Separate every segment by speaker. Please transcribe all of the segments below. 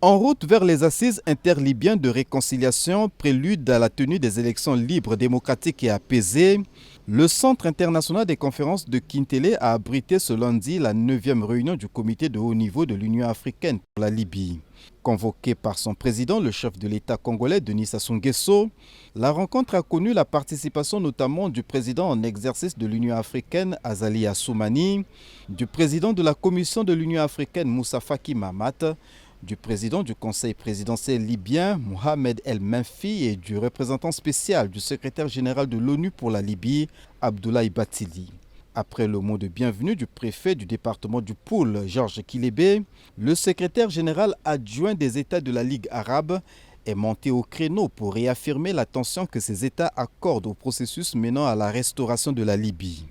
Speaker 1: En route vers les assises interlibyennes de réconciliation, prélude à la tenue des élections libres, démocratiques et apaisées, le Centre international des conférences de Kintélé a abrité ce lundi la 9e réunion du comité de haut niveau de l'Union africaine pour la Libye. Convoqué par son président, le chef de l'État congolais Denis Sassou Nguesso, la rencontre a connu la participation notamment du président en exercice de l'Union africaine Azali Assoumani, du président de la Commission de l'Union africaine Moussa Faki Mahamat, du président du Conseil présidentiel libyen, Mohamed El Menfi, et du représentant spécial du secrétaire général de l'ONU pour la Libye, Abdoulaye Bathily. Après le mot de bienvenue du préfet du département du Poul, Georges Kilébé, le secrétaire général adjoint des États de la Ligue arabe est monté au créneau pour réaffirmer l'attention que ces États accordent au processus menant à la restauration de la Libye.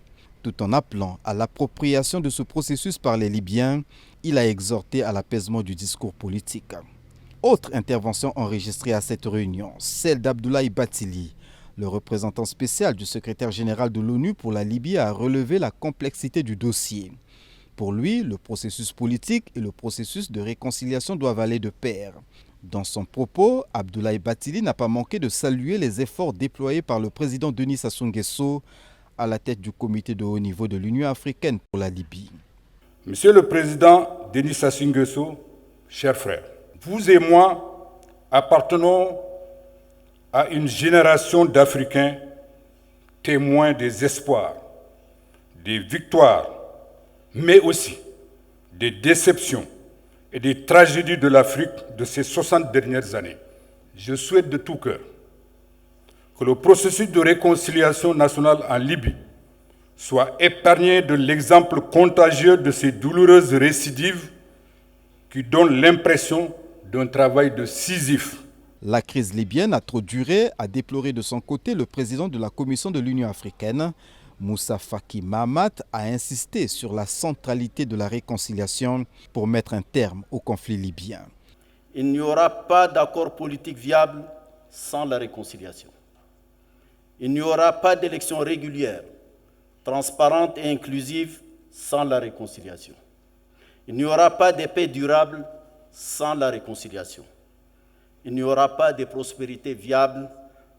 Speaker 1: Tout en appelant à l'appropriation de ce processus par les Libyens, il a exhorté à l'apaisement du discours politique. Autre intervention enregistrée à cette réunion, celle d'Abdoulaye Bathily. Le représentant spécial du secrétaire général de l'ONU pour la Libye a relevé la complexité du dossier. Pour lui, le processus politique et le processus de réconciliation doivent aller de pair. Dans son propos, Abdoulaye Bathily n'a pas manqué de saluer les efforts déployés par le président Denis Sassou Nguesso à la tête du comité de haut niveau de l'Union africaine pour la Libye.
Speaker 2: Monsieur le Président Denis Sassou Nguesso, chers frères, vous et moi appartenons à une génération d'Africains témoins des espoirs, des victoires, mais aussi des déceptions et des tragédies de l'Afrique de ces 60 dernières années. Je souhaite de tout cœur que le processus de réconciliation nationale en Libye soit épargné de l'exemple contagieux de ces douloureuses récidives qui donnent l'impression d'un travail de Sisyphe.
Speaker 1: La crise libyenne a trop duré, a déploré de son côté le président de la Commission de l'Union africaine. Moussa Faki Mahamat a insisté sur la centralité de la réconciliation pour mettre un terme au conflit libyen.
Speaker 3: Il n'y aura pas d'accord politique viable sans la réconciliation. Il n'y aura pas d'élection régulière, transparente et inclusive sans la réconciliation. Il n'y aura pas de paix durable sans la réconciliation. Il n'y aura pas de prospérité viable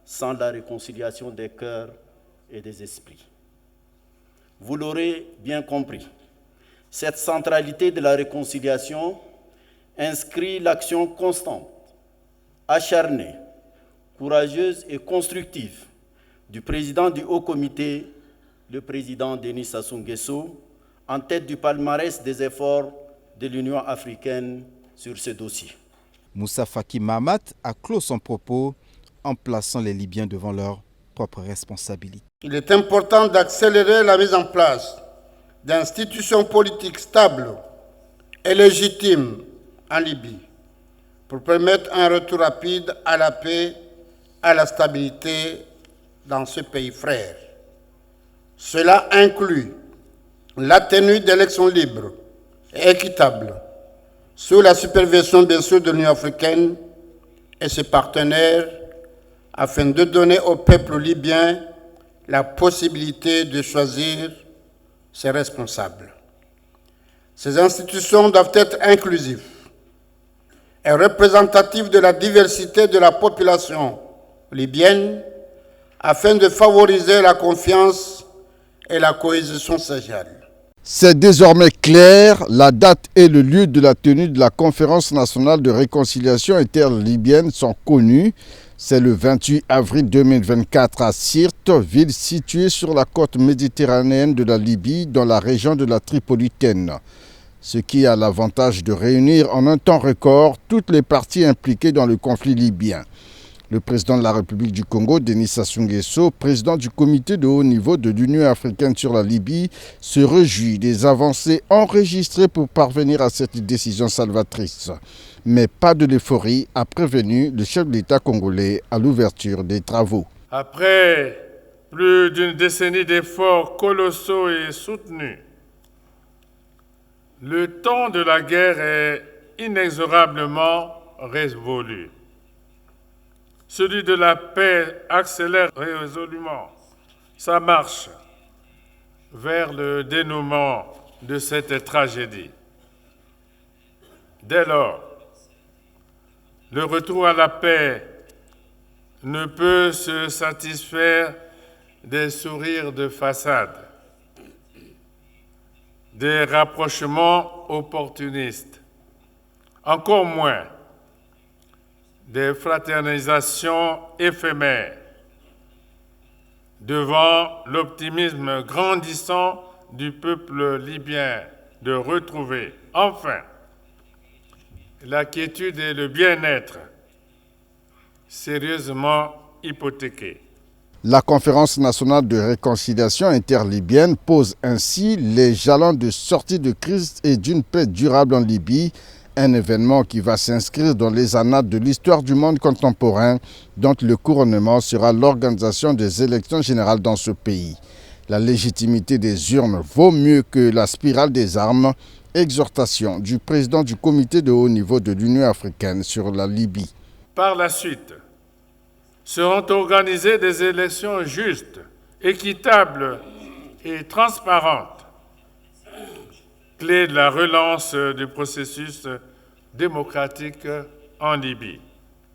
Speaker 3: sans la réconciliation des cœurs et des esprits. Vous l'aurez bien compris, cette centralité de la réconciliation inscrit l'action constante, acharnée, courageuse et constructive du président du Haut Comité, le président Denis Sassou Nguesso, en tête du palmarès des efforts de l'Union africaine sur ce dossier.
Speaker 1: Moussa Faki Mahamat a clos son propos en plaçant les Libyens devant leurs propres responsabilités.
Speaker 4: Il est important d'accélérer la mise en place d'institutions politiques stables et légitimes en Libye pour permettre un retour rapide à la paix, à la stabilité dans ce pays frère. Cela inclut la tenue d'élections libres et équitables sous la supervision bien sûr de l'Union africaine et ses partenaires afin de donner au peuple libyen la possibilité de choisir ses responsables. Ces institutions doivent être inclusives et représentatives de la diversité de la population libyenne afin de favoriser la confiance et la cohésion sociale.
Speaker 5: C'est désormais clair, la date et le lieu de la tenue de la conférence nationale de réconciliation interlibyenne sont connus. C'est le 28 avril 2024 à Sirte, ville située sur la côte méditerranéenne de la Libye, dans la région de la Tripolitaine. Ce qui a l'avantage de réunir en un temps record toutes les parties impliquées dans le conflit libyen. Le président de la République du Congo, Denis Sassou Nguesso, président du comité de haut niveau de l'Union africaine sur la Libye, se réjouit des avancées enregistrées pour parvenir à cette décision salvatrice. Mais pas de l'euphorie, a prévenu le chef de l'État congolais à l'ouverture des travaux.
Speaker 6: Après plus d'une décennie d'efforts colossaux et soutenus, le temps de la guerre est inexorablement révolu. Celui de la paix accélère résolument sa marche vers le dénouement de cette tragédie. Dès lors, Le retour à la paix ne peut se satisfaire des sourires de façade, des rapprochements opportunistes, encore moins des fraternisations éphémères devant l'optimisme grandissant du peuple libyen de retrouver enfin la quiétude et le bien-être sérieusement hypothéqués.
Speaker 5: La conférence nationale de réconciliation interlibyenne pose ainsi les jalons de sortie de crise et d'une paix durable en Libye, un événement qui va s'inscrire dans les annales de l'histoire du monde contemporain, dont le couronnement sera l'organisation des élections générales dans ce pays. La légitimité des urnes vaut mieux que la spirale des armes. Exhortation du président du comité de haut niveau de l'Union africaine sur la Libye.
Speaker 6: Par la suite, seront organisées des élections justes, équitables et transparentes, clé de la relance du processus démocratique en Libye.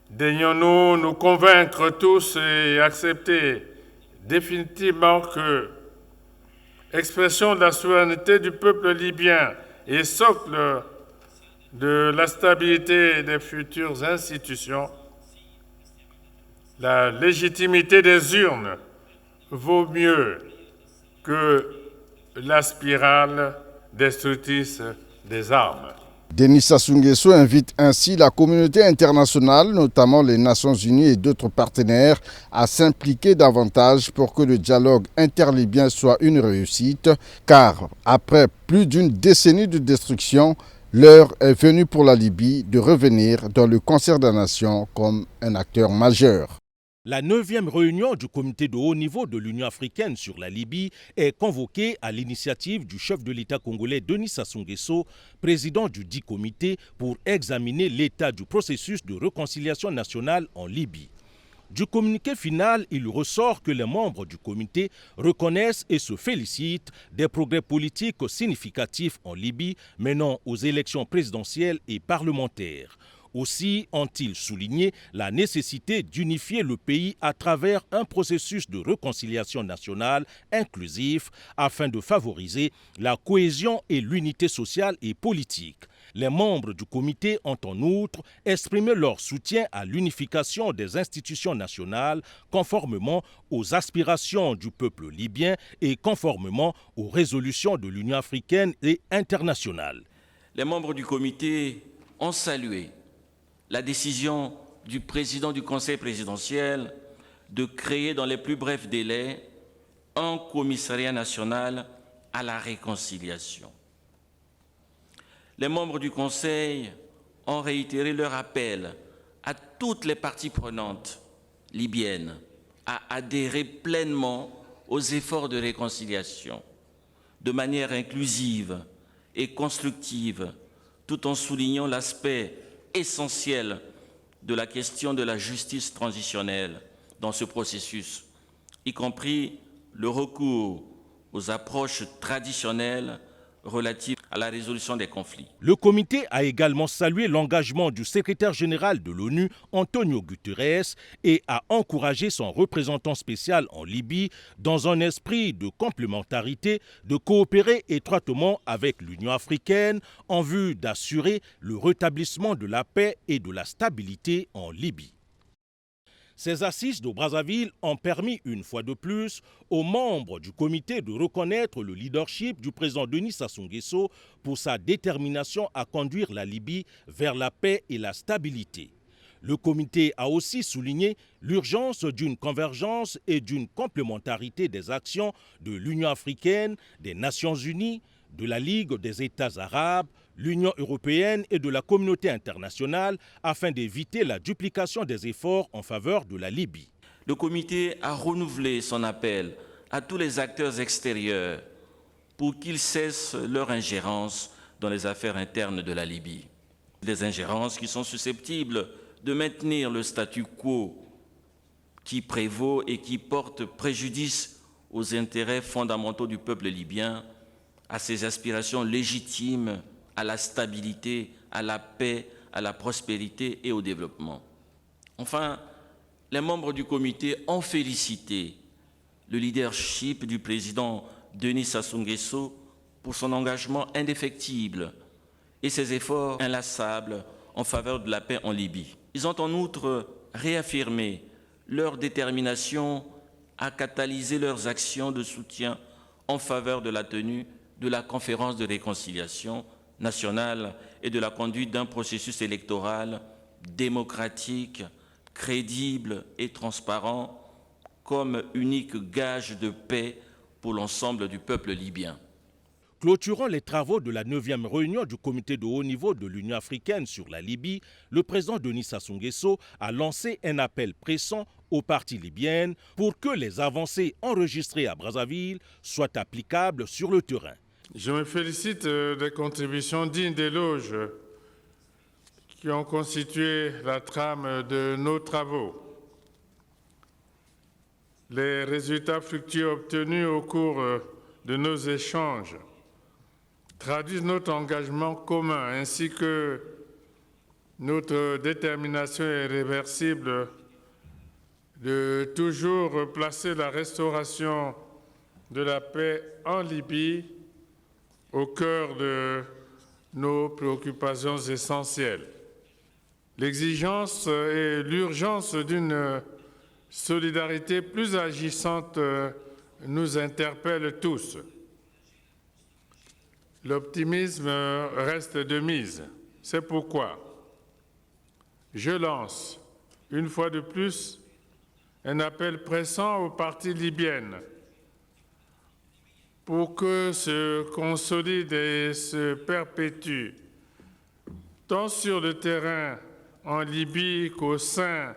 Speaker 6: Daignons-nous nous convaincre tous et accepter définitivement que expression de la souveraineté du peuple libyen et socle de la stabilité des futures institutions, la légitimité des urnes vaut mieux que la spirale destructrice des armes.
Speaker 5: Denis Sassou Nguesso invite ainsi la communauté internationale, notamment les Nations Unies et d'autres partenaires, à s'impliquer davantage pour que le dialogue interlibyen soit une réussite, car après plus d'une décennie de destruction, l'heure est venue pour la Libye de revenir dans le concert des nations comme un acteur majeur.
Speaker 7: La 9e réunion du comité de haut niveau de l'Union africaine sur la Libye est convoquée à l'initiative du chef de l'État congolais Denis Sassou Nguesso, président du dit comité, pour examiner l'état du processus de réconciliation nationale en Libye. Du communiqué final, il ressort que les membres du comité reconnaissent et se félicitent des progrès politiques significatifs en Libye menant aux élections présidentielles et parlementaires. Aussi ont-ils souligné la nécessité d'unifier le pays à travers un processus de réconciliation nationale inclusif afin de favoriser la cohésion et l'unité sociale et politique. Les membres du comité ont en outre exprimé leur soutien à l'unification des institutions nationales conformément aux aspirations du peuple libyen et conformément aux résolutions de l'Union africaine et internationale.
Speaker 8: Les membres du comité ont salué la décision du président du Conseil présidentiel de créer dans les plus brefs délais un commissariat national à la réconciliation. Les membres du Conseil ont réitéré leur appel à toutes les parties prenantes libyennes à adhérer pleinement aux efforts de réconciliation de manière inclusive et constructive, tout en soulignant l'aspect essentiel de la question de la justice transitionnelle dans ce processus, y compris le recours aux approches traditionnelles relatives à la résolution des conflits.
Speaker 7: Le comité a également salué l'engagement du secrétaire général de l'ONU, Antonio Guterres, et a encouragé son représentant spécial en Libye, dans un esprit de complémentarité, de coopérer étroitement avec l'Union africaine en vue d'assurer le rétablissement de la paix et de la stabilité en Libye. Ces assises de Brazzaville ont permis une fois de plus aux membres du comité de reconnaître le leadership du président Denis Sassou Nguesso pour sa détermination à conduire la Libye vers la paix et la stabilité. Le comité a aussi souligné l'urgence d'une convergence et d'une complémentarité des actions de l'Union africaine, des Nations unies, de la Ligue des États arabes, l'Union européenne et de la communauté internationale afin d'éviter la duplication des efforts en faveur de la Libye.
Speaker 8: Le comité a renouvelé son appel à tous les acteurs extérieurs pour qu'ils cessent leur ingérence dans les affaires internes de la Libye. Des ingérences qui sont susceptibles de maintenir le statu quo qui prévaut et qui porte préjudice aux intérêts fondamentaux du peuple libyen, à ses aspirations légitimes à la stabilité, à la paix, à la prospérité et au développement. Enfin, les membres du comité ont félicité le leadership du président Denis Sassou Nguesso pour son engagement indéfectible et ses efforts inlassables en faveur de la paix en Libye. Ils ont en outre réaffirmé leur détermination à catalyser leurs actions de soutien en faveur de la tenue de la conférence de réconciliation nationale et de la conduite d'un processus électoral démocratique, crédible et transparent comme unique gage de paix pour l'ensemble du peuple libyen.
Speaker 7: Clôturant les travaux de la 9e réunion du comité de haut niveau de l'Union africaine sur la Libye, le président Denis Sassou Nguesso a lancé un appel pressant aux parties libyennes pour que les avancées enregistrées à Brazzaville soient applicables sur le terrain.
Speaker 6: Je me félicite des contributions dignes d'éloge qui ont constitué la trame de nos travaux. Les résultats fructueux obtenus au cours de nos échanges traduisent notre engagement commun ainsi que notre détermination irréversible de toujours placer la restauration de la paix en Libye au cœur de nos préoccupations essentielles. L'exigence et l'urgence d'une solidarité plus agissante nous interpellent tous. L'optimisme reste de mise. C'est pourquoi je lance, une fois de plus, un appel pressant aux parties libyennes pour que se consolide et se perpétue, tant sur le terrain en Libye qu'au sein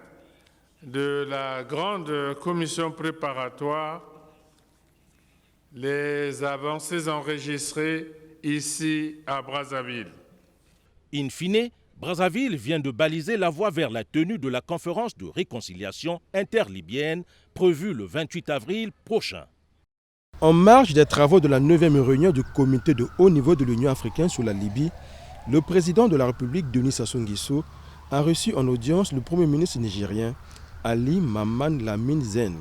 Speaker 6: de la grande commission préparatoire, les avancées enregistrées ici à Brazzaville.
Speaker 7: In fine, Brazzaville vient de baliser la voie vers la tenue de la conférence de réconciliation interlibyenne prévue le 28 avril prochain.
Speaker 9: En marge des travaux de la 9e réunion du comité de haut niveau de l'Union africaine sur la Libye, le président de la République, Denis Sassou Nguesso, a reçu en audience le Premier ministre nigérien, Ali Maman Lamine Zen.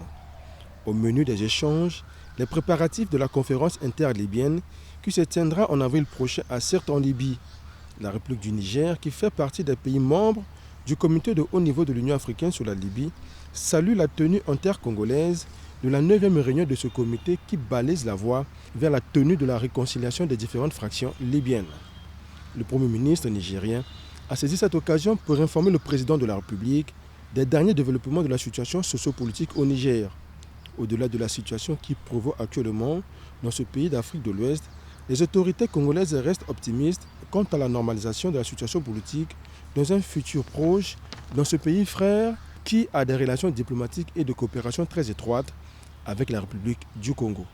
Speaker 9: Au menu des échanges, les préparatifs de la conférence interlibyenne qui se tiendra en avril prochain à Sirte en Libye. La République du Niger, qui fait partie des pays membres du comité de haut niveau de l'Union africaine sur la Libye, salue la tenue intercongolaise de la 9e réunion de ce comité qui balise la voie vers la tenue de la réconciliation des différentes fractions libyennes. Le Premier ministre nigérien a saisi cette occasion pour informer le président de la République des derniers développements de la situation sociopolitique au Niger. Au-delà de la situation qui prévaut actuellement dans ce pays d'Afrique de l'Ouest, les autorités congolaises restent optimistes quant à la normalisation de la situation politique dans un futur proche dans ce pays frère qui a des relations diplomatiques et de coopération très étroites avec la République du Congo.